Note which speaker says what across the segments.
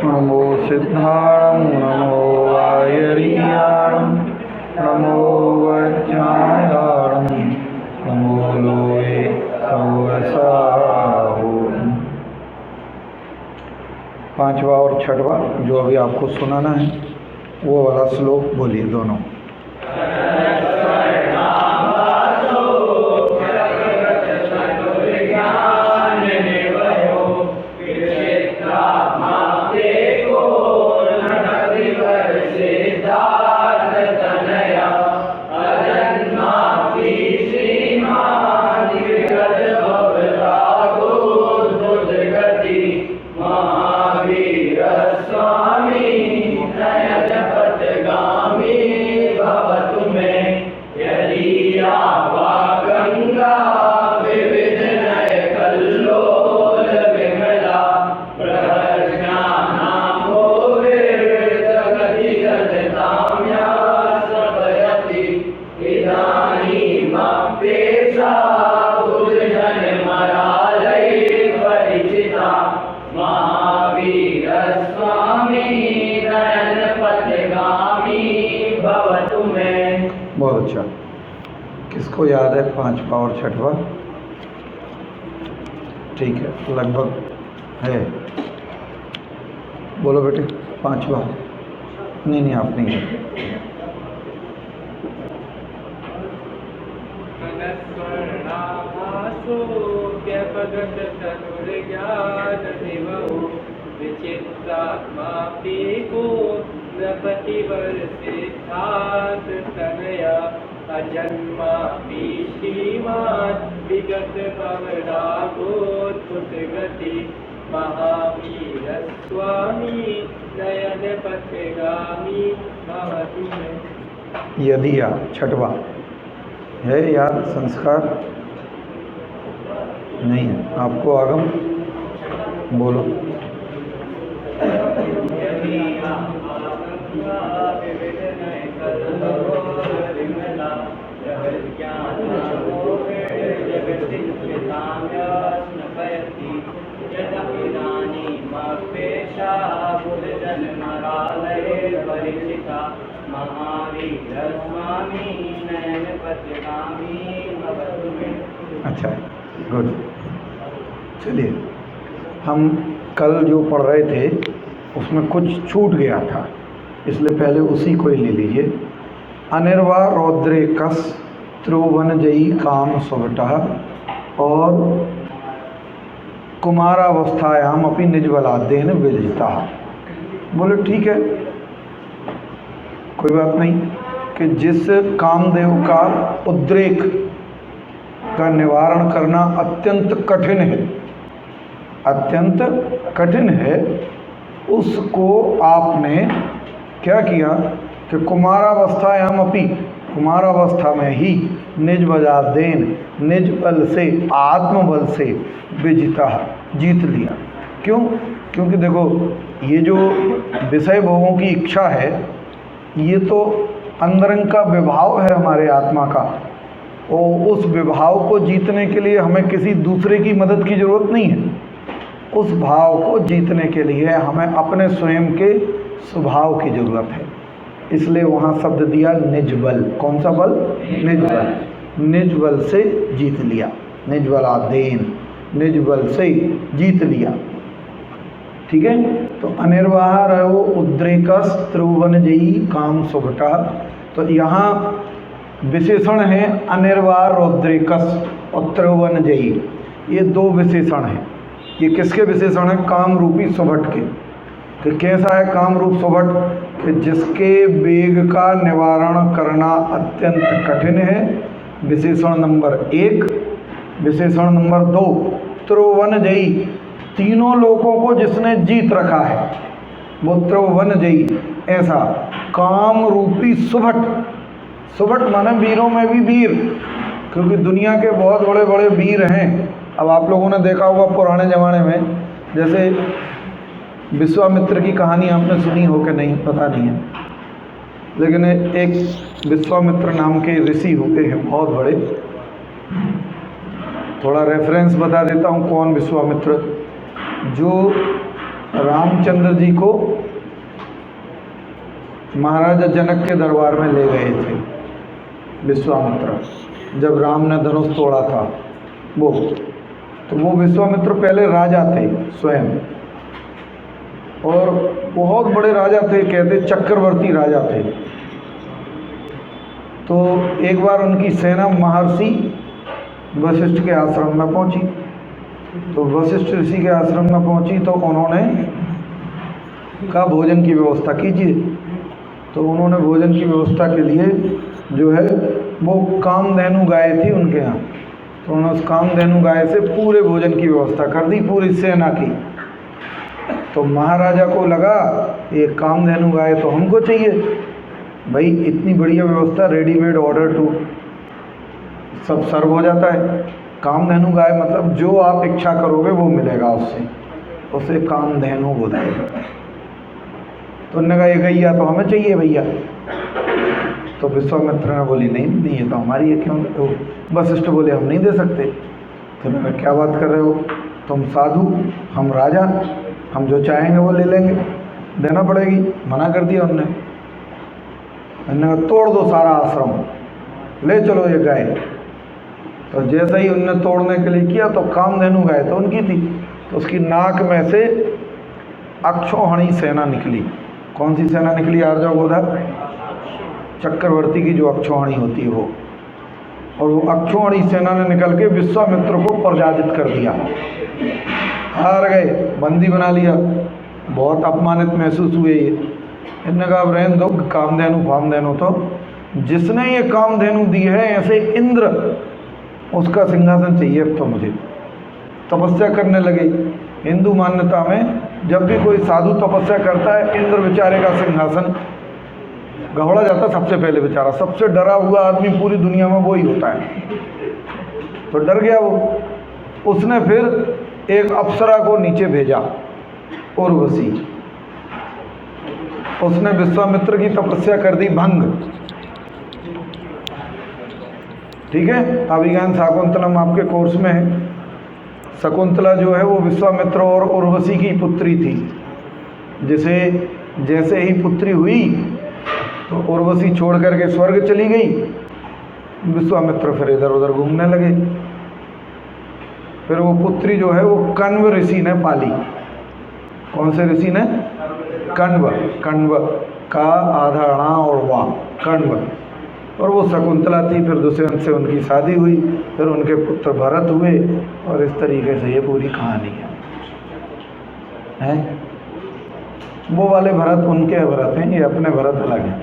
Speaker 1: नमो सिद्धाणं नमो वायरियाणं नमो वज्रायाणं नमो लोये सवसाहो। पांचवा और छठवा जो अभी आपको सुनाना है वो वाला श्लोक बोलिए दोनों। बहुत अच्छा। किसको याद है पांचवा और छठवा? ठीक है, लगभग है। बोलो बेटे पांचवा। नहीं आप नहीं है।
Speaker 2: अजन्मा श्रीमान विगत गति महावीर स्वामी नयन पथगामी भवतु में।
Speaker 1: यदि या छठवा है याद? संस्कार नहीं है आपको? आगम बोलो। अच्छा, गुड। चलिए, हम कल जो पढ़ रहे थे उसमें कुछ छूट गया था, इसलिए पहले उसी को ही ले लीजिए। अनिर्वा रौद्रेकस त्रुवनजयी काम सुभटः और कुमारावस्थायाम अपनी निजबलादेन विजिता। बोले ठीक है, कोई बात नहीं कि जिस कामदेव का उद्रेक का निवारण करना अत्यंत कठिन है, अत्यंत कठिन है, उसको आपने क्या किया कि कुमारावस्थायाम अपि, कुमारावस्था में ही निज बलादेन, निज बल से, आत्मबल से विजिता, जीत लिया। क्यों? क्योंकि देखो ये जो विषय भोगों की इच्छा है ये तो अंदरंग का विभाव है हमारे आत्मा का, और उस विभाव को जीतने के लिए हमें किसी दूसरे की मदद की जरूरत नहीं है। उस भाव को जीतने के लिए हमें अपने स्वयं के स्वभाव की जरूरत है, इसलिए वहाँ शब्द दिया निज बल। कौन सा बल? निज बल। निज बल से जीत लिया, निज बलादेन, निज बल से जीत लिया। ठीक है, तो अनिर्वाह रहो उद्रेकस त्रुवनजयी काम सुभटः। तो यहाँ विशेषण है अनिर्वाह रौद्रेकस और त्रुवनजयी, ये दो विशेषण हैं। ये किसके विशेषण हैं? काम रूपी सुभट के। कि कैसा है काम रूप सुभट? कि जिसके वेग का निवारण करना अत्यंत कठिन है, विशेषण नंबर 1। विशेषण नंबर 2 त्रुवनजयी, तीनों लोगों को जिसने जीत रखा है वो त्रुवनजयी। ऐसा काम रूपी सुभट, सुभट माने वीरों में भी वीर, क्योंकि दुनिया के बहुत बड़े बड़े वीर हैं। अब आप लोगों ने देखा होगा पुराने ज़माने में, जैसे विश्वामित्र की कहानी आपने सुनी हो कि नहीं पता नहीं है, लेकिन एक विश्वामित्र नाम के ऋषि होते हैं बहुत बड़े। थोड़ा रेफरेंस बता देता हूँ कौन विश्वामित्र। जो रामचंद्र जी को महाराजा जनक के दरबार में ले गए थे विश्वामित्र, जब राम ने धनुष तोड़ा था वो। तो वो विश्वामित्र पहले राजा थे स्वयं, और बहुत बड़े राजा थे, कहते चक्रवर्ती राजा थे। तो एक बार उनकी सेना महर्षि वशिष्ठ के आश्रम में पहुंची। तो वशिष्ठ ऋषि के आश्रम में पहुंची तो उन्होंने कहा भोजन की व्यवस्था कीजिए। तो उन्होंने भोजन की व्यवस्था के लिए जो है वो कामधेनु गाय थी उनके यहाँ, तो उन्होंने उस कामधेनु गाय से पूरे भोजन की व्यवस्था कर दी पूरी सेना की। तो महाराजा को लगा ये कामधेनु गाय तो हमको चाहिए भाई, इतनी बढ़िया व्यवस्था, रेडीमेड ऑर्डर टू सब सर्व हो जाता है। कामधेनु गाय मतलब जो आप इच्छा करोगे वो मिलेगा उससे, उसे कामधेनु बोलते हैं। तो उन्होंने कहा ये गैया तो हमें चाहिए भैया। तो विश्वामित्र ने बोली नहीं नहीं ये तो हमारी है, क्यों? तो वशिष्ठ बोले हम नहीं दे सकते। तो उन्होंने क्या बात कर रहे हो, तुम साधु हम राजा, हम जो चाहेंगे वो ले लेंगे, देना पड़ेगी। मना कर दिया उन्होंने। उन्होंने कहा तोड़ दो सारा आश्रम, ले चलो ये गाय। तो जैसे ही उन्होंने तोड़ने के लिए किया तो कामधेनु गाय तो उनकी थी, तो उसकी नाक में से अक्षौहिणी सेना निकली। कौन सी सेना निकली आर्जा गोधा? चक्रवर्ती की जो अक्षौहिणी होती है वो। और वो अक्षौहिणी सेना ने निकल के विश्वामित्र को पराजित कर दिया, हार गए, बंदी बना लिया। बहुत अपमानित महसूस हुए ये। इन्होंने कहा अब रहने दो, कामधेनु फामधेनु तो जिसने ये कामधेनु दी है ऐसे इंद्र, उसका सिंहासन चाहिए तो मुझे। तपस्या करने लगे। हिंदू मान्यता में जब भी कोई साधु तपस्या करता है, इंद्र बेचारे का सिंहासन गहड़ा जाता सबसे पहले। बेचारा सबसे डरा हुआ आदमी पूरी दुनिया में वो ही होता है। तो डर गया वो। उसने फिर एक अप्सरा को नीचे भेजा, उर्वशी। उसने विश्वामित्र की तपस्या कर दी भंग। ठीक है, अभिज्ञान शाकुंतलम आपके कोर्स में है। शकुंतला जो है वो विश्वामित्र और उर्वशी की पुत्री थी। जैसे ही पुत्री हुई तो उर्वशी छोड़ करके स्वर्ग चली गई। विश्वामित्र फिर इधर उधर घूमने लगे। फिर वो पुत्री जो है वो कण्व ऋषि ने पाली। कौन से ऋषि ने? कण्व का आधा अणा और वा, कण्व। और वो शकुंतला थी। फिर दुष्यंत से उनकी शादी हुई, फिर उनके पुत्र भरत हुए, और इस तरीके से ये पूरी कहानी है। वो वाले भरत उनके भरत हैं, ये अपने भरत अलग हैं।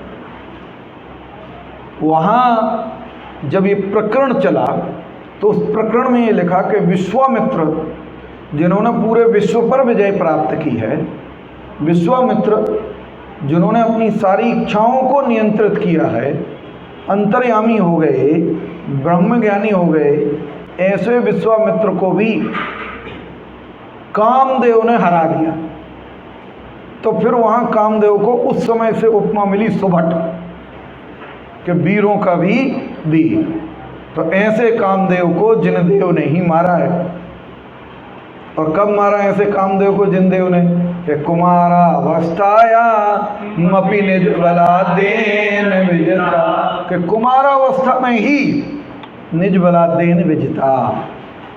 Speaker 1: वहाँ जब ये प्रकरण चला तो उस प्रकरण में ये लिखा कि विश्वामित्र जिन्होंने पूरे विश्व पर विजय प्राप्त की है, विश्वामित्र जिन्होंने अपनी सारी इच्छाओं को नियंत्रित किया है, अंतर्यामी हो गए, ब्रह्मज्ञानी हो गए, ऐसे विश्वामित्र को भी कामदेव ने हरा दिया। तो फिर वहाँ कामदेव को उस समय से उपमा मिली सुभट, कि वीरों का भी वीर। तो ऐसे कामदेव को जिनदेव ने ही मारा है। और कब मारा ऐसे कामदेव को जिनदेव ने? कुमारा अवस्थाया मपि निज बलादेन विजिता, कि कुमारावस्था में ही निज बलादेन विजिता,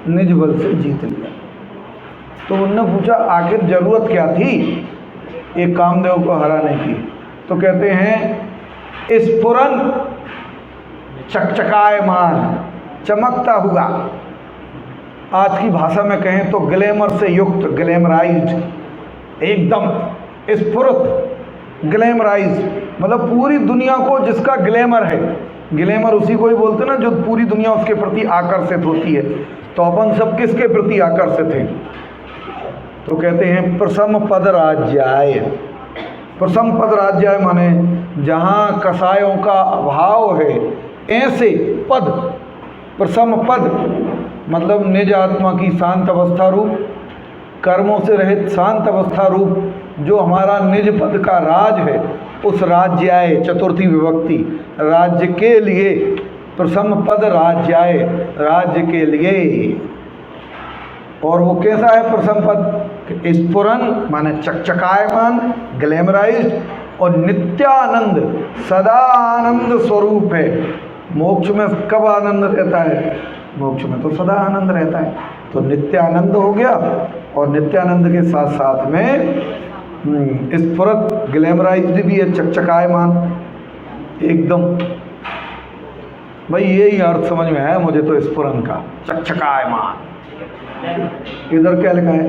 Speaker 1: निज बल से जीत लिया। तो उनने पूछा आखिर जरूरत क्या थी एक कामदेव को हराने की? तो कहते हैं स्फुरन चकचकायमान, चमकता हुआ, आज की भाषा में कहें तो ग्लैमर से युक्त, ग्लैमराइज्ड, एकदम स्फुरत, ग्लैमराइज्ड, मतलब पूरी दुनिया को जिसका ग्लैमर है। ग्लैमर उसी को ही बोलते ना जो पूरी दुनिया उसके प्रति आकर्षित होती है। तो अपन सब किसके प्रति आकर्षित हैं? तो कहते हैं प्रसम पद राज्याय। प्रसम पद राज्याय माने जहाँ कसायों का अभाव है, ऐसे पद, प्रसम पद मतलब निज आत्मा की शांत अवस्था रूप, कर्मों से रहित शांत अवस्था रूप जो हमारा निज पद का राज है, उस राज्याय, चतुर्थी विभक्ति, राज्य के लिए, प्रसम पद राज्याय, राज्य के लिए। और वो कैसा है प्रसम पद? स्फुरन माने चकचकायमान, ग्लैमराइज्ड, और नित्यानंद सदा आनंद स्वरूप है। मोक्ष में कब आनंद रहता है? मोक्ष में तो सदा आनंद रहता है। तो नित्यानंद हो गया, और नित्यानंद के साथ साथ में स्फुरत, ग्लैमराइज्ड भी है, चकचकायमान एकदम। भाई यही अर्थ समझ में आया मुझे तो स्फुरन का, चकचकायमान। इधर क्या लिखा है?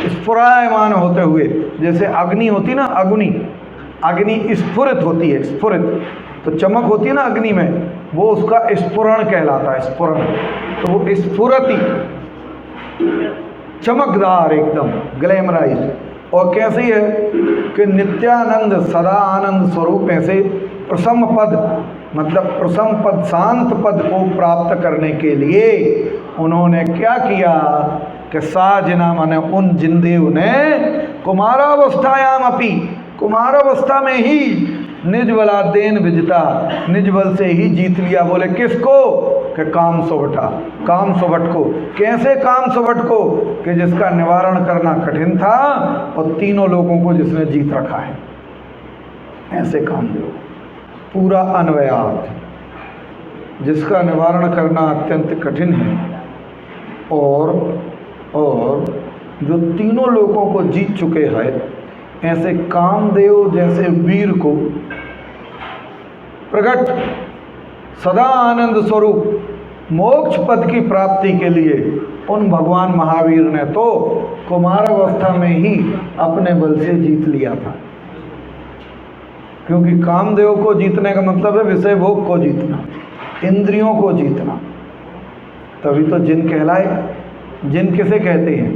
Speaker 1: स्फुरायमान होते हुए, जैसे अग्नि होती ना, अग्नि स्फुरित होती है, स्फुरित तो चमक होती है ना अग्नि में, वो उसका स्फुरण कहलाता है, स्फुरण। तो वो स्फुरति, चमकदार एकदम, ग्लैमराइज। और कैसी है कि नित्यानंद सदा आनंद स्वरूप। ऐसे प्रसम पद, मतलब प्रसम पद, शांत पद को प्राप्त करने के लिए उन्होंने क्या किया कि साजना माने उन जिनदेव ने कुमारावस्थायाम अपि, कुमारावस्था में ही निज बलादेन विजिता, निज बल से ही जीत लिया। बोले किसको? कि काम सुभटा, काम सुभट को। कैसे काम सुभट को? कि जिसका निवारण करना कठिन था और तीनों लोगों को जिसने जीत रखा है, ऐसे काम दो। पूरा अन्वयार्थ, जिसका निवारण करना अत्यंत कठिन है और जो तीनों लोगों को जीत चुके हैं, ऐसे कामदेव जैसे वीर को प्रकट सदा आनंद स्वरूप मोक्ष पद की प्राप्ति के लिए उन भगवान महावीर ने तो कुमारावस्था में ही अपने बल से जीत लिया था। क्योंकि कामदेव को जीतने का मतलब है विषय भोग को जीतना, इंद्रियों को जीतना, तभी तो जिन कहलाए। जिन किसे कहते हैं?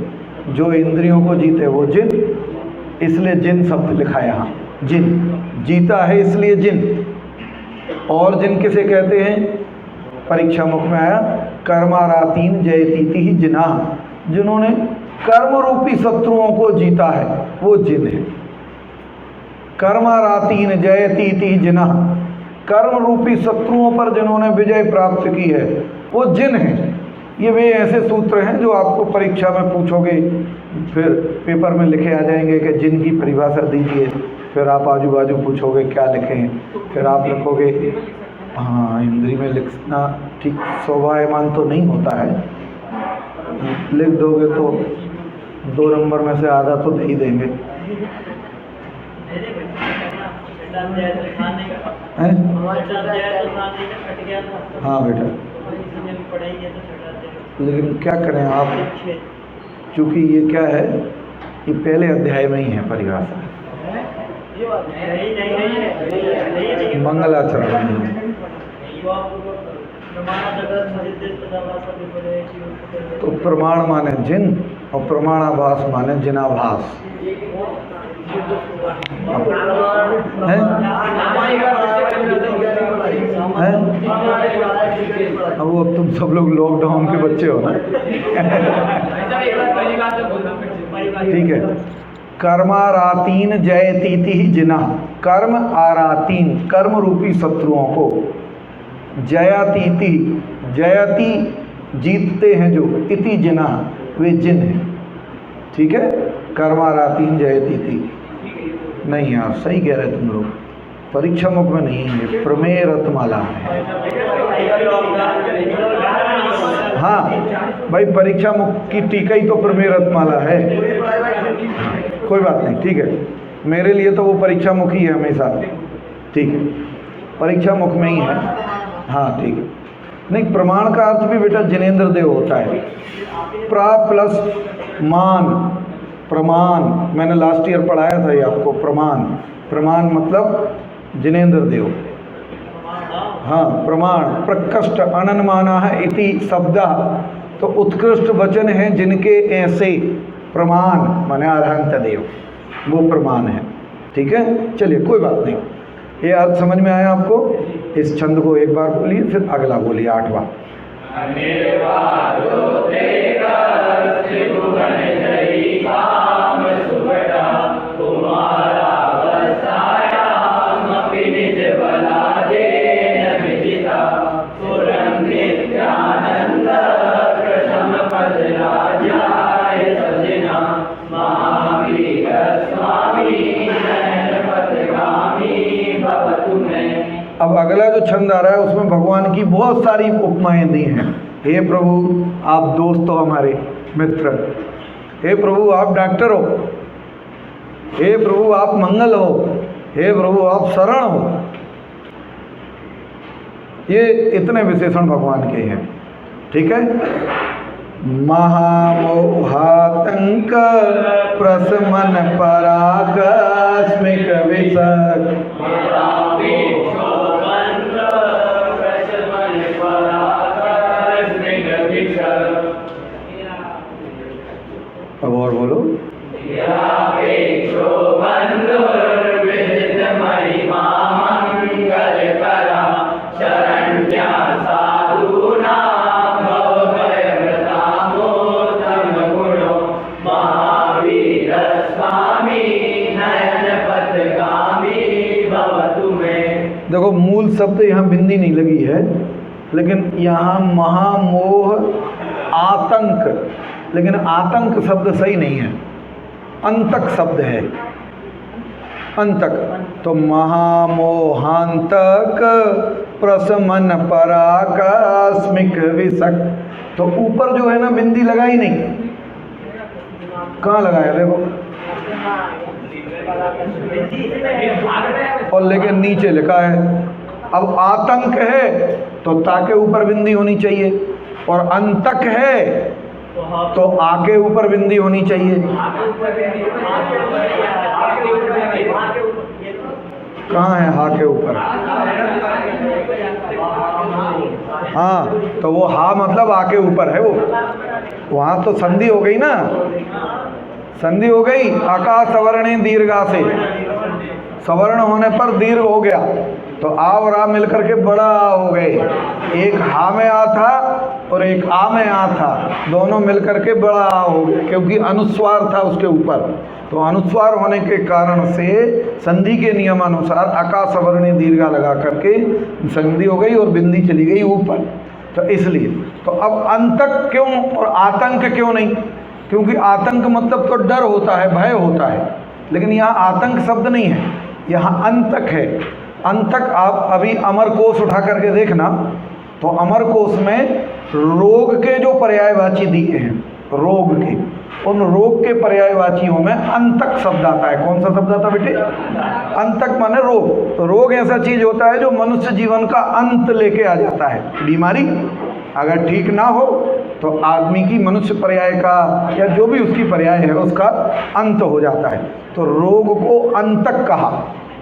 Speaker 1: जो इंद्रियों को जीते वो जिन, इसलिए जिन शब्द लिखा है यहाँ, जिन जीता है इसलिए जिन। और जिन किसे कहते हैं? परीक्षा मुख में आया, कर्मारातीन जयतीति ही जिना, जिन्होंने कर्म रूपी शत्रुओं को जीता है वो जिन है। कर्मारातीन जयतीति जिना, कर्म रूपी शत्रुओं पर जिन्होंने विजय प्राप्त की है वो जिन है। ये वे ऐसे सूत्र हैं जो आपको परीक्षा में पूछोगे, फिर पेपर में लिखे आ जाएंगे कि जिन की परिभाषा दीजिए, फिर आप आजू बाजू पूछोगे क्या लिखें, फिर आप लिखोगे। हाँ, हिंदी में लिखना ठीक शोभायमान तो नहीं होता है, लिख दोगे तो 2 नंबर में से आधा तो दे ही देंगे। हाँ बेटा, लेकिन क्या करें आप, चूँकि ये क्या है, ये पहले अध्याय में ही है परिभाषा, मंगलाचरण में। तो प्रमाण माने जिन और प्रमाणाभास माने जिनाभास है? अब तुम सब लोग लॉकडाउन के बच्चे हो ना। ठीक है। कर्मारातीन जयतीति ही जिना, कर्म आरातीन, कर्म रूपी शत्रुओं को, जयातीति, जयती जीतते हैं जो, इति जिना वे जिन हैं। ठीक है, कर्मारातीन जयतीति नहीं यार, सही कह रहे तुम लोग, परीक्षा मुख में नहीं है, प्रमेय रत्नमाला है। हाँ भाई, परीक्षा मुख की टीका ही तो प्रमेय रत्नमाला है। कोई बात नहीं, ठीक है, मेरे लिए तो वो परीक्षा मुख ही है हमेशा। ठीक है, परीक्षा मुख में ही है। हाँ ठीक है। नहीं, प्रमाण का अर्थ भी बेटा जिनेंद्र देव होता है। प्रा प्लस मान, प्रमाण, मैंने लास्ट ईयर पढ़ाया था ये आपको। प्रमाण, प्रमाण मतलब जिनेंद्र देव। हाँ, प्रमाण प्रकृष्ट अनन्माना है इति शब्द, तो उत्कृष्ट वचन है जिनके ऐसे। प्रमाण माने अरहंत देव, वो प्रमाण है। ठीक है, चलिए कोई बात नहीं, ये अर्थ समझ में आया आपको। इस छंद को एक बार बोलिए, फिर अगला बोलिए, 8वां। अब अगला जो छंद आ रहा है उसमें भगवान की बहुत सारी उपमाएं दी हैं। हे प्रभु आप दोस्त हो, हमारे मित्र। हे प्रभु आप डॉक्टर हो। हे प्रभु आप मंगल हो। हे प्रभु आप शरण हो। ये इतने विशेषण भगवान के हैं। ठीक है। महामोहातंक प्रशमन पराकस्मिक विसर्ग अब और बोलो। देखो मूल शब्द यहाँ बिंदी नहीं लगी है, लेकिन यहाँ महामोह आतंक, लेकिन आतंक शब्द सही नहीं है, अंतक शब्द है। अंतक तो महामोहांतक प्रशमन पराकस्मिक विसक, तो ऊपर जो है ना बिंदी लगाई नहीं, कहाँ लगाया देखो, और लेकिन नीचे लिखा है। अब आतंक है तो ताके ऊपर बिंदी होनी चाहिए, और अंतक है तो आके ऊपर बिंदी होनी चाहिए। कहाँ है हा के ऊपर? हाँ, तो वो हा मतलब आके ऊपर है वो, वहाँ तो संधि हो गई ना, संधि हो गई। आकाश सवर्णे दीर्घा से, सवर्ण होने पर दीर्घ हो गया, तो आ और आ मिलकर के बड़ा आ हो गए। एक हा में आ था और एक आ में आ था, दोनों मिलकर के बड़ा आ हो गए, क्योंकि अनुस्वार था उसके ऊपर। तो अनुस्वार होने के कारण से संधि के नियमानुसार आकाश सवर्णे दीर्घा लगा करके संधि हो गई और बिंदी चली गई ऊपर। तो इसलिए तो अब अंतक क्यों और आतंक क्यों नहीं? क्योंकि आतंक मतलब तो डर होता है, भय होता है, लेकिन यहाँ आतंक शब्द नहीं है, यहाँ अंतक है। अंतक आप अभी अमरकोश उठा करके देखना, तो अमरकोश में रोग के जो पर्यायवाची दिए हैं, रोग के, उन रोग के पर्यायवाचियों में अंतक शब्द आता है। कौन सा शब्द आता है बेटे? अंतक माने रोग। तो रोग ऐसा चीज होता है जो मनुष्य जीवन का अंत लेके आ जाता है। बीमारी अगर ठीक ना हो तो आदमी की मनुष्य पर्याय का या जो भी उसकी पर्याय है उसका अंत हो जाता है। तो रोग को अंतक कहा।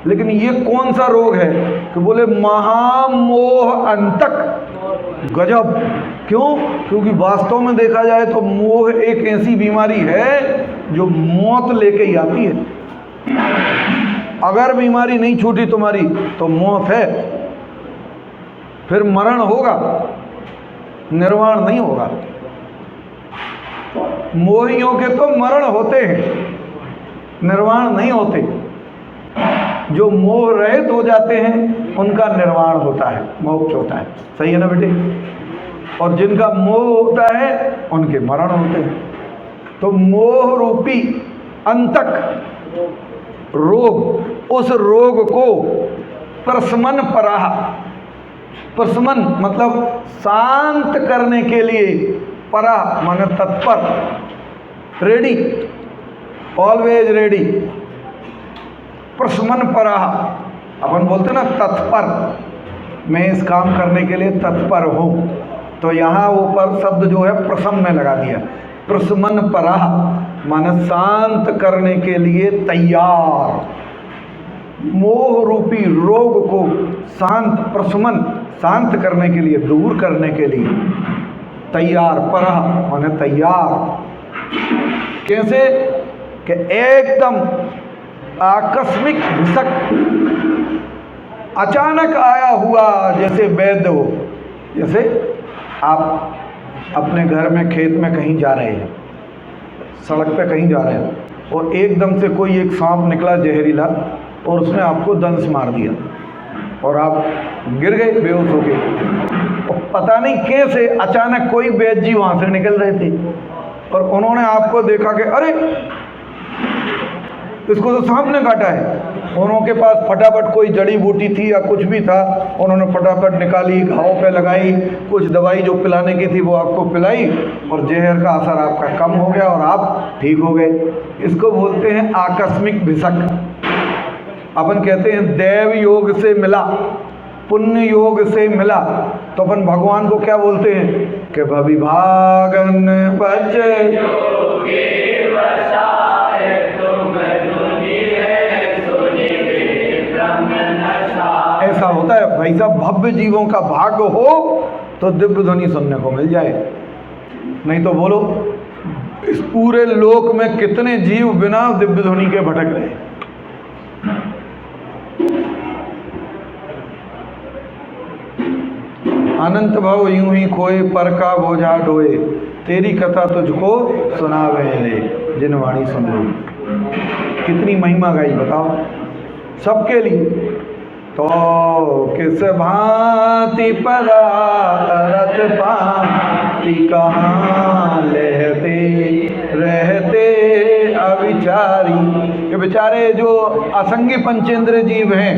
Speaker 1: लेकिन ये कौन सा रोग है कि बोले महामोह अंतक। गजब! क्यों? क्योंकि वास्तव में देखा जाए तो मोह एक ऐसी बीमारी है जो मौत लेके ही आती है। अगर बीमारी नहीं छूटी तुम्हारी तो मौत है, फिर मरण होगा, निर्वाण नहीं होगा। मोहियों के तो मरण होते हैं, निर्वाण नहीं होते। जो मोह रहित हो जाते हैं उनका निर्वाण होता है, मोक्ष होता है। सही है ना बेटे? और जिनका मोह होता है उनके मरण होते हैं। तो मोह रूपी अंतक रोग, उस रोग को प्रशमन पराह, प्रशमन मतलब शांत करने के लिए, परा माने तत्पर, रेडी, ऑलवेज रेडी। प्रशमन पराह अपन बोलते ना तत्पर, मैं इस काम करने के लिए तत्पर हूँ। तो यहाँ ऊपर शब्द जो है प्रशम में लगा दिया। प्रशमन पराह माने शांत करने के लिए तैयार। मोह रूपी रोग को शांत, प्रशमन शांत करने के लिए, दूर करने के लिए तैयार। परह माने तैयार। कैसे? कि एकदम आकस्मिक घिसक, अचानक आया हुआ जैसे वैद्य हो। जैसे आप अपने घर में खेत में कहीं जा रहे हैं, सड़क पे कहीं जा रहे हैं, और एकदम से कोई एक सांप निकला जहरीला और उसने आपको दंश मार दिया और आप गिर गए बेहोश हो गए। और पता नहीं कैसे अचानक कोई वैद्य जी वहाँ से निकल रहे थे और उन्होंने आपको देखा कि अरे इसको तो सांप ने काटा है। उनके पास फटाफट कोई जड़ी बूटी थी या कुछ भी था, उन्होंने फटाफट निकाली, घाव पे लगाई, कुछ दवाई जो पिलाने की थी वो आपको पिलाई और जहर का असर आपका कम हो गया और आप ठीक हो गए। इसको बोलते हैं आकस्मिक भिषक। अपन कहते हैं देव योग से मिला, पुण्य योग से मिला, तो अपन भगवान को क्या बोलते हैं कि भविभागन बच ऐसा होता है भाई साहब। भव्य जीवों का भाग्य हो तो दिव्य ध्वनि सुनने को मिल जाए, नहीं तो बोलो इस पूरे लोक में कितने जीव बिना दिव्य ध्वनि के भटक रहे। अनंत भव यूं ही खोए, पर का बोझा ढोए, तेरी कथा तुझको सुनावे रे, जिन वाणी सुन लो। कितनी महिमा गाई बताओ सबके लिए। तो किस भांति पदारथ पाती कहाँ लेते रहते अविचारी। ये बेचारे जो असंगी पंचेंद्र जीव हैं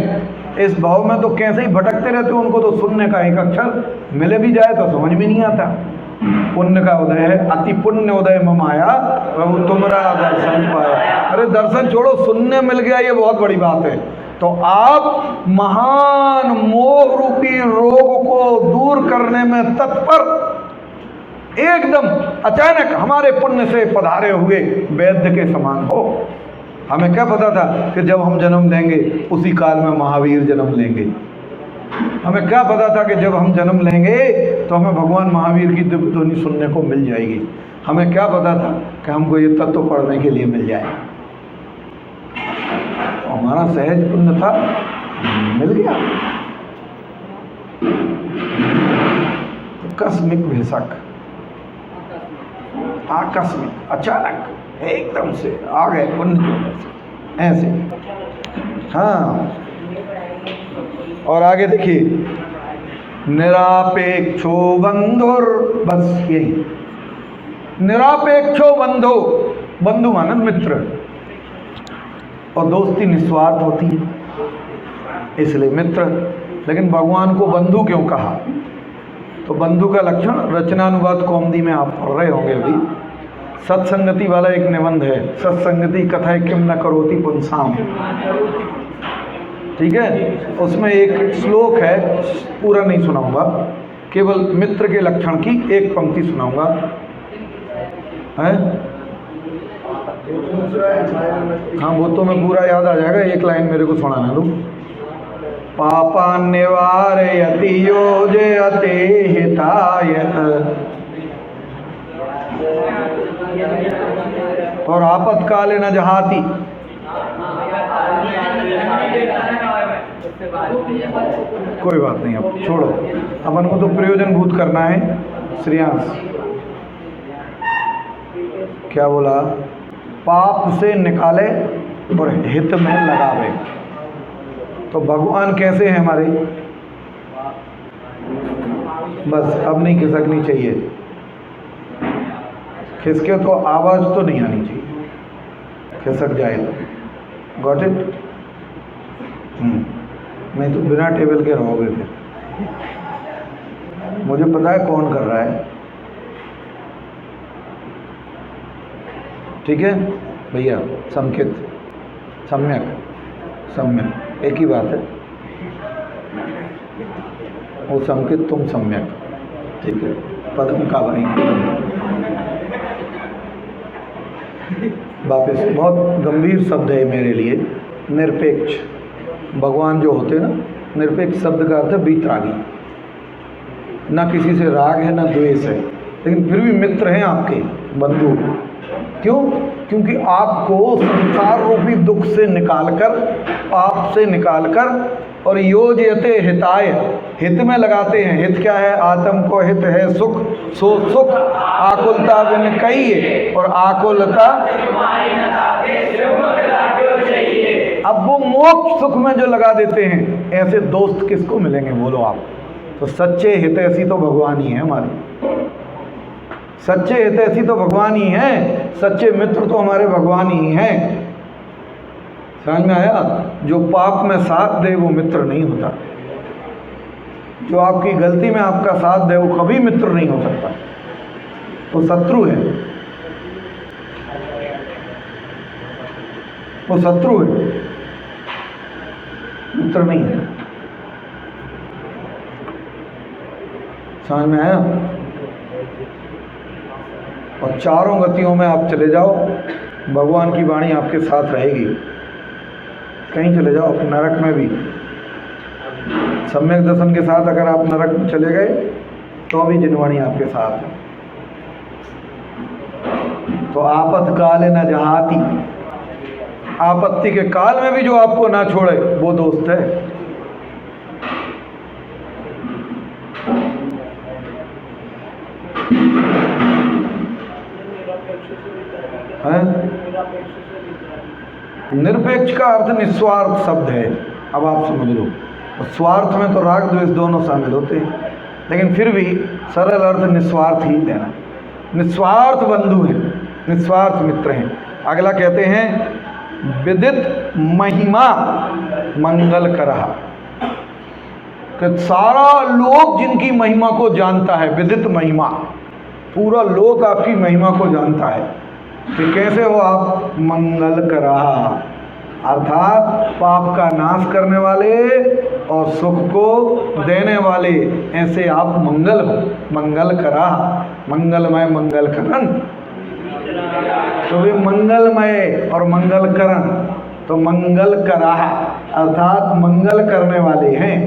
Speaker 1: इस भाव में तो कैसे ही भटकते रहते, उनको तो सुनने का एक अक्षर मिले भी जाए तो समझ में नहीं आता। पुण्य का उदय है, अति पुण्य उदय मम आया, प्रभु तुमरा दर्शन पाया। अरे दर्शन छोड़ो, सुनने मिल गया ये बहुत बड़ी बात है। तो आप महान मोह रूपी रोग को दूर करने में तत्पर, एकदम अचानक हमारे पुण्य से पधारे हुए वैद्य के समान हो। हमें क्या पता था कि जब हम जन्म लेंगे उसी काल में महावीर जन्म लेंगे। हमें क्या पता था कि जब हम जन्म लेंगे तो हमें भगवान महावीर की दिव्य ध्वनि सुनने को मिल जाएगी। हमें क्या पता था कि हमको ये तत्व पढ़ने के लिए मिल जाए। हमारा सहज पुण्य था, मिल गया। आकस्मिक भिषक, आकस्मिक, अचानक एकदम से आ गए पुण्य की वजह से ऐसे। हाँ, और आगे देखिए, निरापेक्षो बंधुर, बस यही, निरापेक्षो बंधु, बंधु मानव मित्र, और दोस्ती निस्वार्थ होती है इसलिए मित्र। लेकिन भगवान को बंधु क्यों कहा? तो बंधु का लक्षण रचनानुवाद कौमुदी में आप पढ़ रहे होंगे अभी। सत्संगति वाला एक निबंध है, सत्संगति कथा किम न करोति पुंसाम, ठीक है। उसमें एक श्लोक है, पूरा नहीं सुनाऊंगा, केवल मित्र के लक्षण की एक पंक्ति सुनाऊंगा। है हाँ, वो तो मैं पूरा याद आ जाएगा, एक लाइन मेरे को सुनाना दो। पापान निवारयति योजयते हिताय, और आपत्काले न जहाति। कोई बात नहीं, अब छोड़ो, अपन को तो प्रयोजन भूत करना है। श्रेयांश क्या बोला? पाप से निकाले और हित में लगावे। तो भगवान कैसे हैं हमारे? बस अब नहीं खिसकनी चाहिए, खिसके तो आवाज तो नहीं आनी चाहिए, खिसक जाए तो। Got it? नहीं तो बिना टेबल के रहोगे फिर। मुझे पता है कौन कर रहा है, ठीक है भैया। संकेत, सम्यक, सम्यक एक ही बात है। वो संकेत, तुम सम्यक, ठीक है। पदम का बनी वापिस, बहुत गंभीर शब्द है मेरे लिए। निरपेक्ष, भगवान जो होते हैं ना, निरपेक्ष शब्द का अर्थ है बीतरागी। ना किसी से राग है ना द्वेष है, लेकिन फिर भी मित्र हैं आपके, बंधु। क्यों? क्योंकि आपको संसार रूपी दुख से निकालकर, पाप से निकालकर, और योजयते हिताय, हित में लगाते हैं। हित क्या है? आत्म को हित है सुख, सो सुख आकुलता बिन कहिए, और आकुलता अब वो मोक्ष सुख में जो लगा देते हैं। ऐसे दोस्त किसको मिलेंगे बोलो आप? तो सच्चे हितैषी तो भगवान ही है हमारे, सच्चे हितैषी तो भगवान ही हैं, सच्चे मित्र तो हमारे भगवान ही हैं। समझ में आया? जो पाप में साथ दे वो मित्र नहीं होता, जो आपकी गलती में आपका साथ दे वो कभी मित्र नहीं हो सकता, वो शत्रु है, वो शत्रु है, मित्र नहीं है। समझ में आया? और चारों गतियों में आप चले जाओ, भगवान की वाणी आपके साथ रहेगी। कहीं चले जाओ, नरक में भी सम्यक दर्शन के साथ अगर आप नरक में चले गए तो भी जिनवाणी आपके साथ है। तो आपत्काले न जहाती, आपत्ति के काल में भी जो आपको ना छोड़े वो दोस्त है। निरपेक्ष का अर्थ निस्वार्थ शब्द है, अब आप समझ लो। स्वार्थ में तो राग द्वेष दोनों शामिल होते हैं, लेकिन फिर भी सरल अर्थ निस्वार्थ ही देना। निस्वार्थ बंधु हैं, निस्वार्थ मित्र हैं। अगला कहते हैं विदित महिमा मंगल करहा, कि सारा लोक जिनकी महिमा को जानता है, विदित महिमा, पूरा लोक आपकी महिमा को जानता है कि कैसे हो आप मंगल करहा, अर्थात पाप का नाश करने वाले और सुख को देने वाले, ऐसे आप मंगल हो। मंगल करा, मंगलमय मंगल करण, तो वे मंगलमय और मंगल करण, तो मंगल करा अर्थात मंगल करने वाले हैं।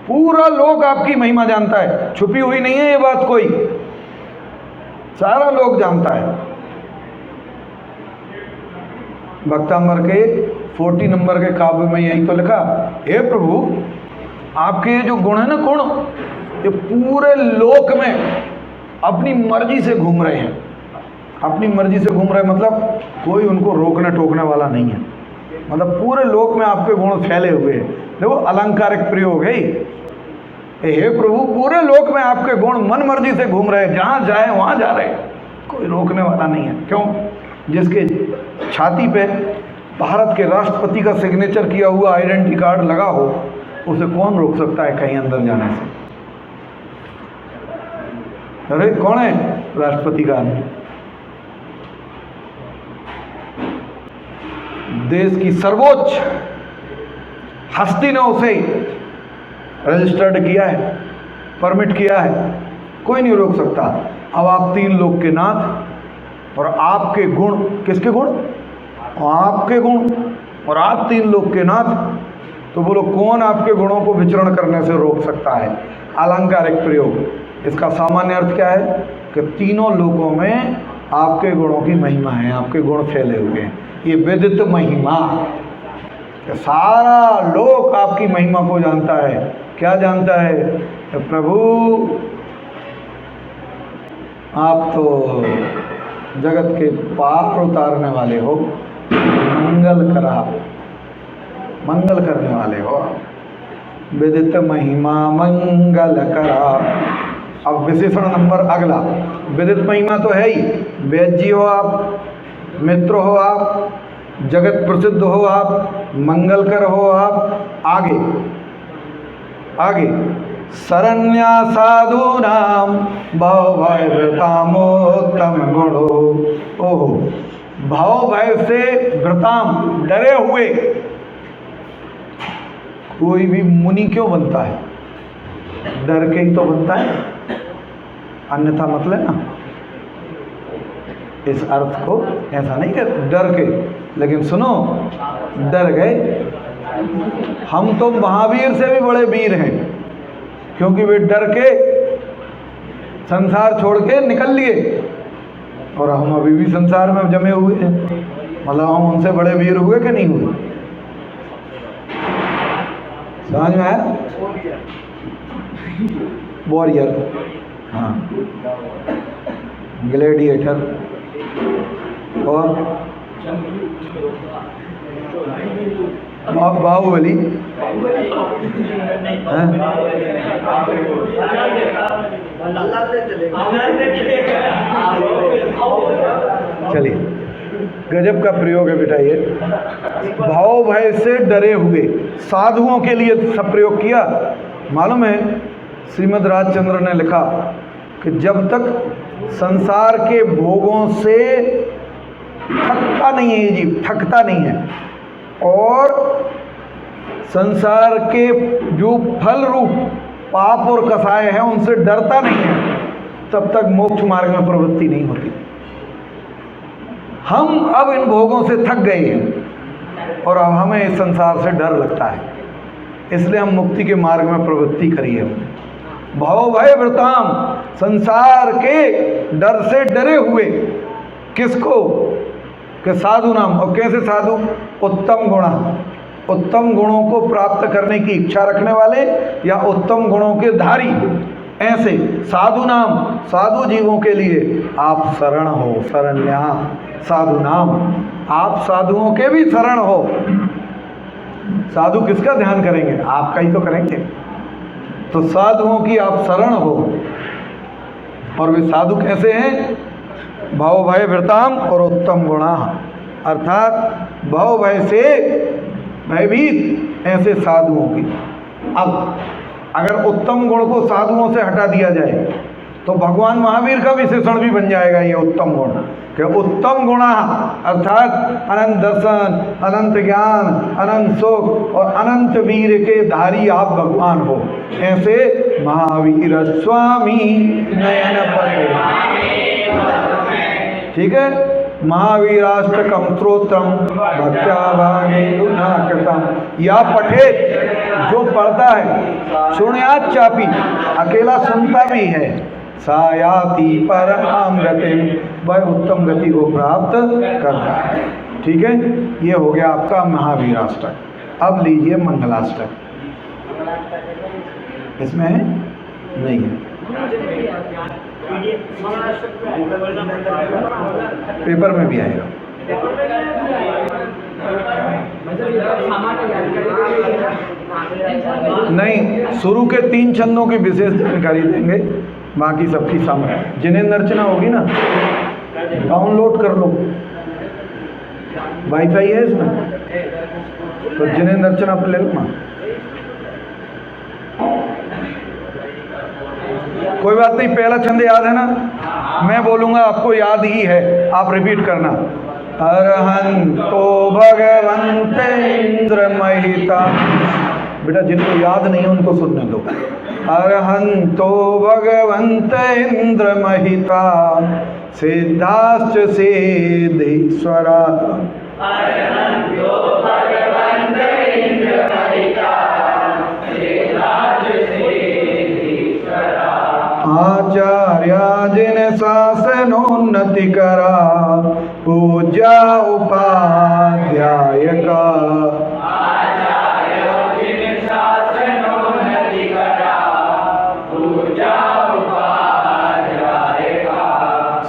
Speaker 1: पूरा लोग आपकी महिमा जानता है, छुपी हुई नहीं है ये बात कोई, सारा लोग जानता है। भक्तांबर के 40 नंबर के काव्य में यही तो लिखा, हे प्रभु आपके ये जो गुण है ना, गुण ये पूरे लोक में अपनी मर्जी से घूम रहे हैं, अपनी मर्जी से घूम रहे हैं, मतलब कोई उनको रोकने टोकने वाला नहीं है, मतलब पूरे लोक में आपके गुण फैले हुए हैं। देखो अलंकारिक प्रयोग है, हे प्रभु पूरे लोक में आपके गुण मन मर्जी से घूम रहे हैं, जहाँ जाए वहाँ जा रहे हैं, कोई रोकने वाला नहीं है। क्यों? जिसके छाती पे भारत के राष्ट्रपति का सिग्नेचर किया हुआ आइडेंटिटी कार्ड लगा हो, उसे कौन रोक सकता है कहीं अंदर जाने से? अरे कौन है राष्ट्रपति का आदमी? देश की सर्वोच्च हस्ती ने उसे रजिस्टर्ड किया है, परमिट किया है, कोई नहीं रोक सकता। अब आप 3 लोक के नाथ और आपके गुण, किसके गुण? आपके गुण, और आप 3 लोक के नाथ, तो बोलो कौन आपके गुणों को विचरण करने से रोक सकता है? अलंकारिक प्रयोग। इसका सामान्य अर्थ क्या है कि तीनों लोकों में आपके गुणों की महिमा है, आपके गुण फैले हुए हैं। ये विदित महिमा, कि सारा लोक आपकी महिमा को जानता है। क्या जानता है? कि प्रभु आप तो जगत के पार उतारने वाले हो, मंगल करा, मंगल करने वाले हो, विदित महिमा मंगल करा। अब विशेषण नंबर अगला, विदित महिमा तो है ही, वैद्य हो आप, मित्र हो आप, जगत प्रसिद्ध हो आप, मंगलकर हो आप। आगे आगे शरण्या साधूनाम भाव भय वृतामोत्तम गुणो। ओहो, भाव भय से वृताम, डरे हुए। कोई भी मुनि क्यों बनता है? डर के ही तो बनता है, अन्यथा मतलब ना। इस अर्थ को ऐसा नहीं कि डर के, लेकिन सुनो, डर गए। हम तो महावीर से भी बड़े वीर हैं, क्योंकि वे डर के संसार छोड़ के निकल लिए, और हम अभी भी संसार में जमे हुए हैं। मतलब हम उनसे बड़े वीर हुए कि नहीं हुए? समझ में आया? वॉरियर, हाँ, ग्लैडिएटर, और बाहुबली, चलिए गजब का प्रयोग है बेटा ये। भाव भय से डरे हुए साधुओं के लिए सब प्रयोग किया। मालूम है श्रीमद् राजचंद्र ने लिखा कि जब तक संसार के भोगों से थकता नहीं है ये जीव, थकता नहीं है, और संसार के जो फल रूप पाप और कसाय हैं उनसे डरता नहीं है, तब तक मोक्ष मार्ग में प्रवृत्ति नहीं होती। हम अब इन भोगों से थक गए हैं और अब हमें इस संसार से डर लगता है, इसलिए हम मुक्ति के मार्ग में प्रवृत्ति करिए। भव भय वृताम, संसार के डर से डरे हुए किसको? कि साधु नाम। और कैसे साधु? उत्तम गुण, उत्तम गुणों को प्राप्त करने की इच्छा रखने वाले या उत्तम गुणों के धारी, ऐसे साधु नाम, साधु जीवों के लिए आप शरण हो। शरण्या साधु नाम, आप साधुओं के भी शरण हो। साधु किसका ध्यान करेंगे? आपका ही तो करेंगे। तो साधुओं की आप शरण हो। और वे साधु कैसे हैं? भव भय वृताम और उत्तम गुणा, अर्थात भव भय से भयभीत ऐसे साधुओं की। अब अगर उत्तम गुण को साधुओं से हटा दिया जाए तो भगवान महावीर का विशेषण भी बन जाएगा ये उत्तम गुण, कि उत्तम गुणा अर्थात अनंत दर्शन, अनंत ज्ञान, अनंत सुख और अनंत वीर के धारी आप भगवान हो। ऐसे महावीर स्वामी नयन पते, ठीक है। महावीराष्टकम स्तोत्रम भक्त्या भागेन्दुना कृतम, या पठे, जो पढ़ता है सुन्यात चापी, अकेला सुनता भी है, सायाति परम गतिम, वह उत्तम गति को प्राप्त करता है। ठीक है, ये हो गया आपका महावीराष्टक। अब लीजिए मंगलाष्टक। इसमें है? नहीं है, पेपर में भी आएगा। नहीं, शुरू के 3 छंदों की विशेष जानकारी देंगे, बाकी सबकी सामने। जिनेंद्र अर्चना होगी ना, डाउनलोड कर लो, वाईफाई है इसमें, तो जिनेंद्र अर्चना पर ले लो ना। कोई बात नहीं, पहला छंद याद है ना? मैं बोलूंगा आपको याद ही है, आप रिपीट करना। अरहंतो भगवंत इंद्र महिता, बेटा जिनको याद नहीं है उनको सुनने दो। अरहंतो भगवंत इंद्र महिता, सिद्धाश्च सिद्धीश्वरा। आचार्या जिन शासनोन्नति करा, पूजा उपाध्याय का।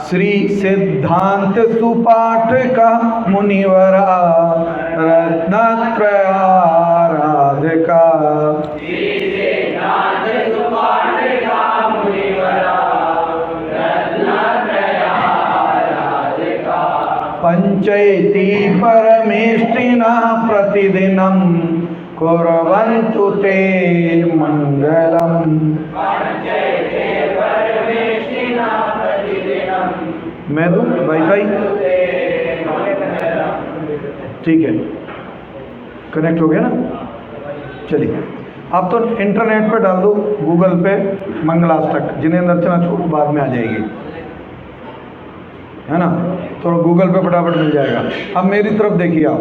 Speaker 1: श्री सिद्धांत सुपाठ का मुनिवरा, रत्नत्रय आराधका। पंचैति परमेष्टिनः प्रतिदिनं, कुर्वन्तु ते मंगलम्। मैं दूं वाईफाई? ठीक है, कनेक्ट हो गया ना? चलिए, आप तो इंटरनेट पे डाल दो, गूगल पे मंगलाष्टक, जिनेंद्र अर्चना छोड़ बाद में आ जाएगी, है ना? तो गूगल पे फटाफट मिल जाएगा। अब मेरी तरफ देखिए आप,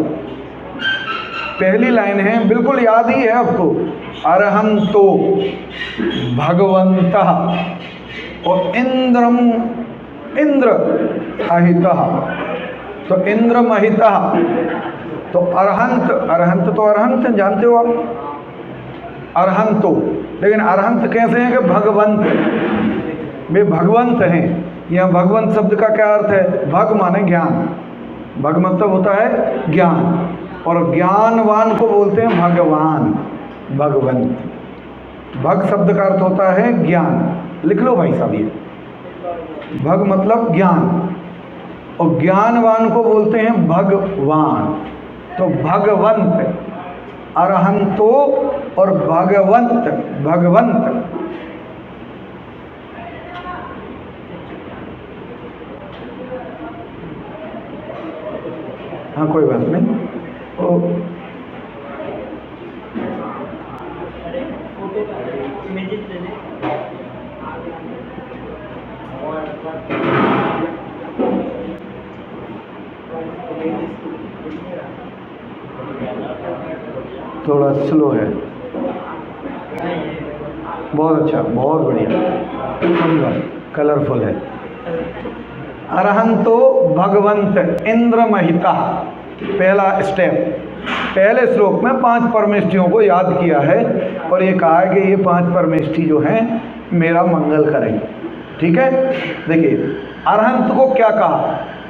Speaker 1: पहली लाइन है, बिल्कुल याद ही है आपको। अरहंतो भगवंतः और इंद्रम, इंद्र अहितः, तो इंद्र महितः, तो अरहंत, अरहंत तो अरहंत जानते हो आप, अरहंतो। लेकिन अरहंत कैसे हैं? कि भगवंत, वे भगवंत हैं। यहाँ भगवंत शब्द का क्या अर्थ है? भग माने ज्ञान, भग मतलब होता है ज्ञान, और ज्ञानवान को बोलते हैं भगवान, भगवंत। भग शब्द का अर्थ होता है ज्ञान, लिख लो भाई साहब, ये भग मतलब ज्ञान, और ज्ञानवान को बोलते हैं भगवान। तो भगवंत, अरहंतो और भगवंत, भगवंत। हाँ कोई बात नहीं। थोड़ा स्लो है। बहुत अच्छा, बहुत बढ़िया, कलरफुल है। अरहंतो भगवंत इंद्रमहिता, पहला स्टेप। पहले श्लोक में 5 परमेष्ठियों को याद किया है और ये कहा है कि ये 5 परमेष्ठि जो हैं मेरा मंगल करें। ठीक है, देखिए अरहंत को क्या कहा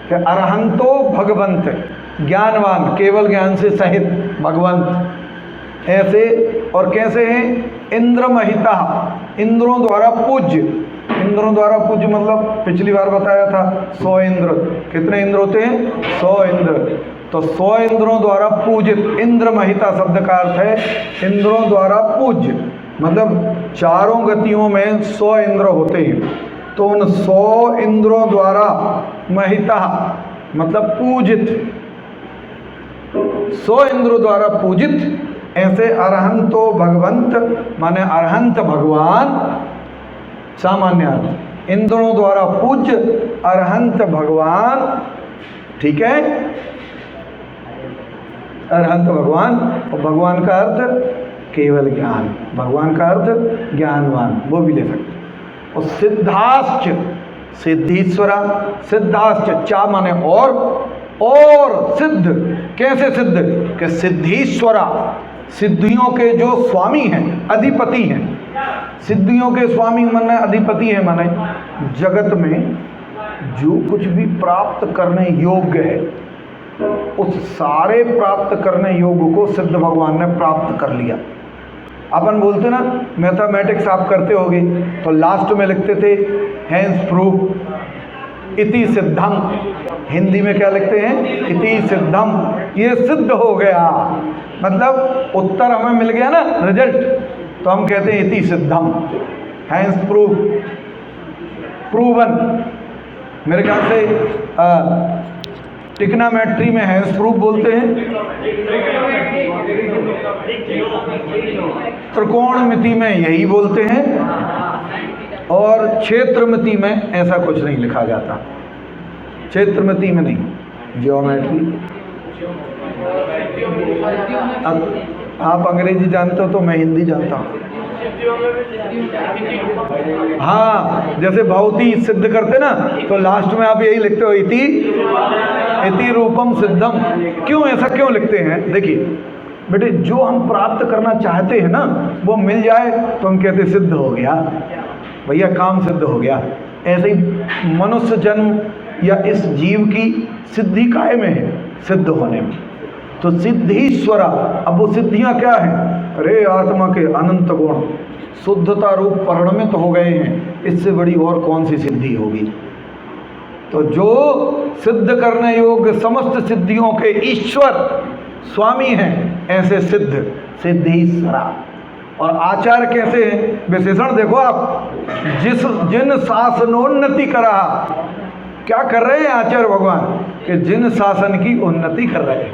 Speaker 1: कि अरहंतो भगवंत, ज्ञानवान, केवल ज्ञान से सहित भगवंत। ऐसे और कैसे हैं? इंद्रमहिता, इंद्रों द्वारा पूज्य। इंद्रों द्वारा पूज्य मतलब पिछली बार बताया था 100 इंद्र। कितने इंद्र होते हैं? 100 इंद्र। तो 100 इंद्रों द्वारा पूजित, इंद्रमहिता शब्द का अर्थ है इंद्रों द्वारा पूज्य, मतलब चारों गतियों में 100 इंद्र होते हैं। तो उन 100 इंद्रों द्वारा महिता मतलब पूजित, 100 इंद्रों द्वारा पूजित, ऐसे अरहंतो भगवंत माने अरहंत भगवान, सामान्य अर्थ इंद्रों द्वारा पूज्य अरहंत भगवान। ठीक है, अरहंत भगवान। और भगवान का अर्थ केवल ज्ञान, भगवान का अर्थ ज्ञानवान, वो भी ले सकते। और सिद्धाश्च, सिद्धीश्वरा, सिद्धाश्च, चा माने और सिद्ध। कैसे सिद्ध? कि सिद्धीश्वरा, सिद्धियों के जो स्वामी हैं, अधिपति हैं। सिद्धियों के स्वामी माने अधिपति है, माने जगत में जो कुछ भी प्राप्त करने योग्य है उस सारे प्राप्त करने योग्य को सिद्ध भगवान ने प्राप्त कर लिया। अपन बोलते ना मैथमेटिक्स आप करते होगे तो लास्ट में लिखते थे हैंस प्रूफ इति सिद्धम। हिंदी में क्या लिखते हैं? इति सिद्धम, ये सिद्ध हो गया, मतलब उत्तर हमें मिल गया ना, रिजल्ट, तो हम कहते हैं इति सिद्धम, हैंस प्रूफ, प्रूवन। मेरे ख्याल से टिग्नोमेट्री में हैंस प्रूफ बोलते हैं, त्रिकोणमिति में यही बोलते हैं, और क्षेत्रमिति में ऐसा कुछ नहीं लिखा जाता। क्षेत्रमिति में नहीं, ज्योमेट्री। अब आप अंग्रेजी जानते हो तो मैं हिंदी जानता हूँ। हाँ, जैसे भवती सिद्ध करते ना तो लास्ट में आप यही लिखते हो इति रूपम सिद्धम। क्यों, ऐसा क्यों लिखते हैं? देखिए बेटे, जो हम प्राप्त करना चाहते हैं ना वो मिल जाए तो हम कहते सिद्ध हो गया भैया, काम सिद्ध हो गया। ऐसे ही मनुष्य जन्म या इस जीव की सिद्धि काहे में है? सिद्ध होने में। तो सिद्धीश्वरा, अब वो सिद्धियां क्या हैं? अरे आत्मा के अनंत गुण शुद्धता रूप परिणमित हो गए हैं, इससे बड़ी और कौन सी सिद्धि होगी? तो जो सिद्ध करने योग्य समस्त सिद्धियों के ईश्वर स्वामी हैं, ऐसे सिद्ध, सिद्धीश्वरा। और आचार कैसे हैं? विशेषण देखो आप, जिन शासनोन्नति करा, क्या कर रहे हैं आचार्य भगवान? कि जिन शासन की उन्नति कर रहे हैं,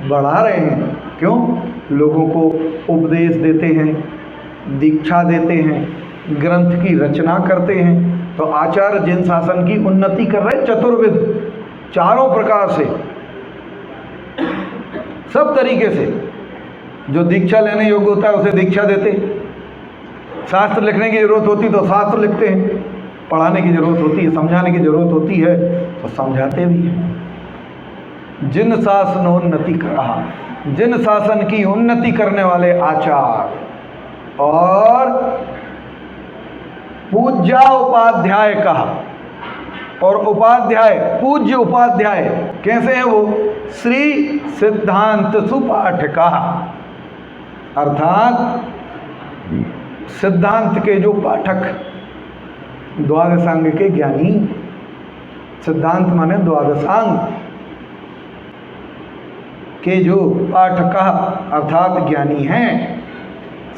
Speaker 1: बढ़ा रहे हैं। क्यों? लोगों को उपदेश देते हैं, दीक्षा देते हैं, ग्रंथ की रचना करते हैं। तो आचार्य जिन शासन की उन्नति कर रहे हैं, चतुर्विध, चारों प्रकार से, सब तरीके से। जो दीक्षा लेने योग्य होता है उसे दीक्षा देते, शास्त्र लिखने की जरूरत होती तो शास्त्र लिखते हैं, पढ़ाने की जरूरत होती है, समझाने की जरूरत होती है तो समझाते भी हैं। जिन शासनोन्नति करा, जिन शासन की उन्नति करने वाले आचार्य। और पूज्या उपाध्याय कहा, और उपाध्याय, पूज्य उपाध्याय कैसे है वो? श्री सिद्धांत सुपाठका, अर्थात सिद्धांत के जो पाठक, द्वादशांग के ज्ञानी, सिद्धांत माने द्वादशांग के जो पाठक अर्थात ज्ञानी हैं,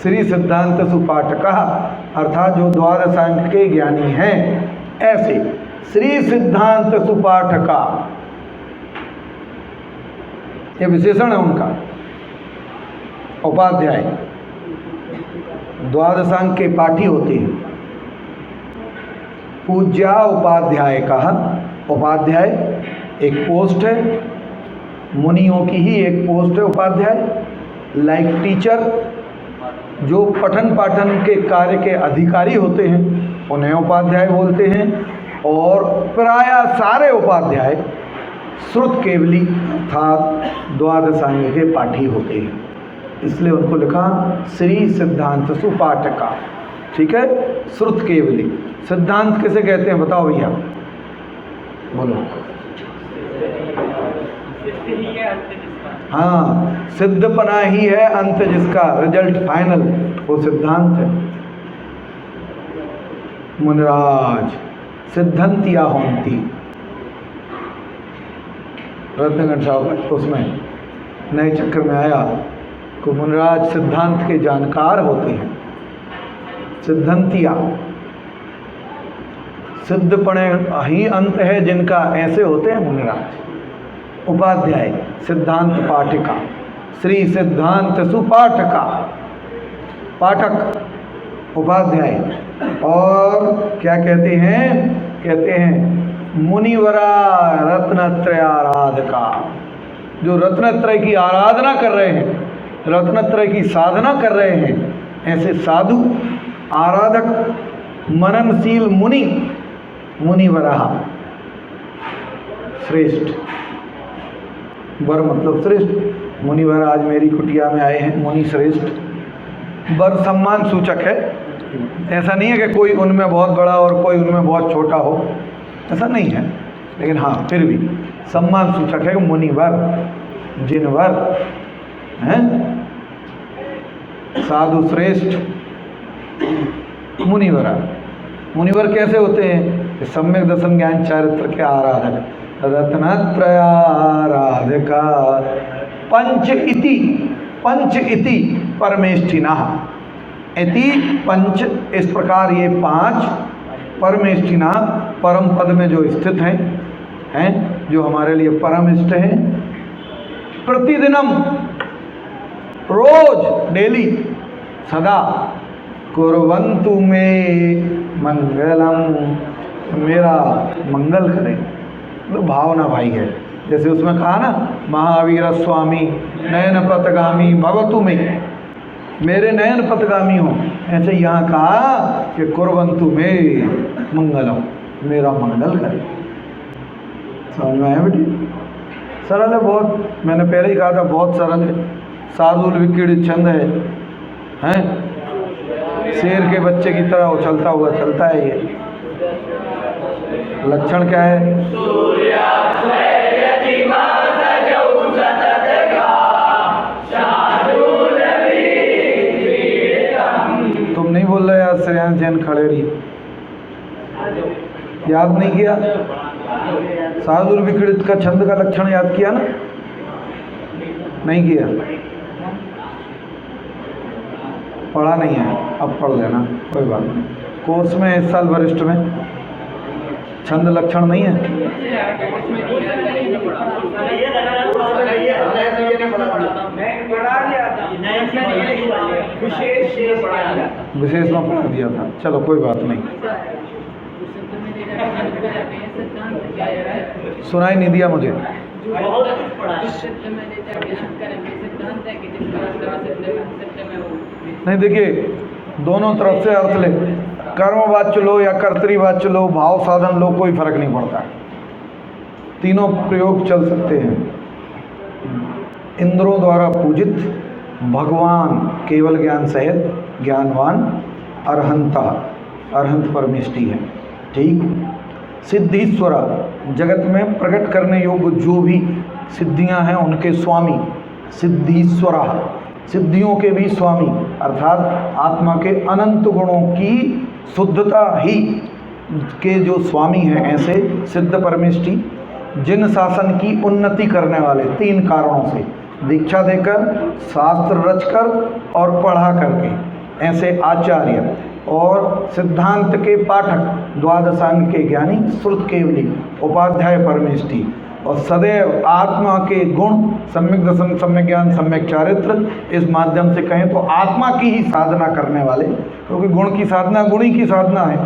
Speaker 1: श्री सिद्धांत सुपाठक अर्थात जो द्वादशांग के ज्ञानी हैं, ऐसे श्री सिद्धांत सुपाठका ये विशेषण है उनका। उपाध्याय द्वादशांग के पाठी होते हैं। पूज्या उपाध्याय का, उपाध्याय एक पोस्ट है, मुनियों की ही एक पोस्ट है उपाध्याय। लाइक टीचर, जो पठन पाठन के कार्य के अधिकारी होते हैं उन्हें उपाध्याय बोलते हैं। और प्राय सारे उपाध्याय श्रुत केवली अर्थात द्वादशांग के पाठी होते हैं, इसलिए उनको लिखा श्री सिद्धांत सुपाठका। ठीक है, श्रुत केवली। सिद्धांत किसे कहते हैं बताओ भैया, बोलो। हाँ, सिद्धपना ही है अंत जिसका, रिजल्ट फाइनल, वो सिद्धांत है। मुनिराज सिद्धंतिया होंती, रत्नगण साहब उसमें नए चक्र में आया कि मुनिराज सिद्धांत के जानकार होते हैं। सिद्धंतिया, सिद्धपणे ही अंत है जिनका, ऐसे होते हैं मुनिराज। उपाध्याय सिद्धांत पाठिका, श्री सिद्धांत सुपाठका, पाठक उपाध्याय। और क्या कहते हैं, कहते हैं मुनिवरा रत्नत्रय आराधका, जो रत्नत्रय की आराधना कर रहे हैं, रत्नत्रय की साधना कर रहे हैं, ऐसे साधु आराधक मननशील मुनि, मुनिवरा श्रेष्ठ, वर मतलब श्रेष्ठ। मुनिवर आज मेरी कुटिया में आए हैं, मुनि श्रेष्ठ। वर सम्मान सूचक है, ऐसा नहीं है कि कोई उनमें बहुत बड़ा और कोई उनमें बहुत छोटा हो, ऐसा नहीं है, लेकिन हाँ फिर भी सम्मान सूचक है कि मुनिवर, जिनवर हैं, साधु श्रेष्ठ मुनिवरा। मुनिवर कैसे होते हैं, सम्यक दर्शन ज्ञान चारित्र के आराधक, रत्नत्रय आराधका, पंच इति, पंच इति परमेष्ठिना, इति पंच, इस प्रकार ये पांच, परमेष्ठिना परम पद में जो स्थित हैं, जो हमारे लिए परम इष्ट हैं। प्रतिदिनम, रोज, डेली, सदा, कुर्वन्तु मे मंगलम, मेरा मंगल करें। तो भावना भाई है, जैसे उसमें कहा ना, महावीर स्वामी नयन पथगामी भवतु में, मेरे नयन पथगामी हो, ऐसे यहाँ कहा कि कुर्वन्तु में मंगलम, मेरा मंगल करें। समझ में आया बेटी? सरल है बहुत, मैंने पहले ही कहा था बहुत सरल है। शार्दुल विकीर्ण छंद है, शेर के बच्चे की तरह उछलता हुआ चलता है। ये लक्षण क्या है? तुम नहीं बोल रहे यार, श्रेयांश जैन खड़े रही, याद नहीं किया? शार्दुल विकीर्ण का छंद का लक्षण याद किया ना? नहीं किया, पढ़ा नहीं है, अब पढ़ लेना, कोई बात नहीं। कोर्स में इस साल वरिष्ठ में छंद लक्षण नहीं है। विशेष में पढ़ा दिया था, चलो कोई बात नहीं। सुनाई नहीं दिया मुझे। नहीं, देखिए दोनों तरफ से अर्थ ले, कर्मवाच्य लो या कर्तृवाच्य लो, भाव साधन लो, कोई फर्क नहीं पड़ता, तीनों प्रयोग चल सकते हैं। इंद्रों द्वारा पूजित भगवान केवल ज्ञान सहित ज्ञानवान अरहंता, अरहंत परमेष्टि है। ठीक, सिद्धीश्वरा, जगत में प्रकट करने योग्य जो भी सिद्धियां हैं उनके स्वामी, सिद्धीश्वरा, सिद्धियों के भी स्वामी, अर्थात आत्मा के अनंत गुणों की शुद्धता ही के जो स्वामी हैं, ऐसे सिद्ध परमेष्ठी जिन शासन की उन्नति करने वाले 3 कारणों से, दीक्षा देकर, शास्त्र रचकर और पढ़ा करके, ऐसे आचार्य और सिद्धांत के पाठक, द्वादशांग के ज्ञानी, श्रुत केवली, उपाध्याय परमेष्ठी, और सदैव आत्मा के गुण, सम्यक दर्शन, सम्यक ज्ञान, सम्यक चारित्र, इस माध्यम से कहें तो आत्मा की ही साधना करने वाले, क्योंकि गुण की साधना गुण ही की साधना है,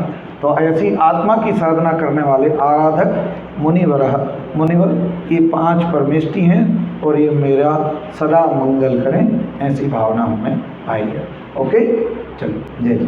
Speaker 1: तो ऐसी आत्मा की साधना करने वाले आराधक मुनिवर ये 5 परमेष्ठी हैं, और ये मेरा सदा मंगल करें, ऐसी भावना हमें आई है। ओके, चलो, जय जय।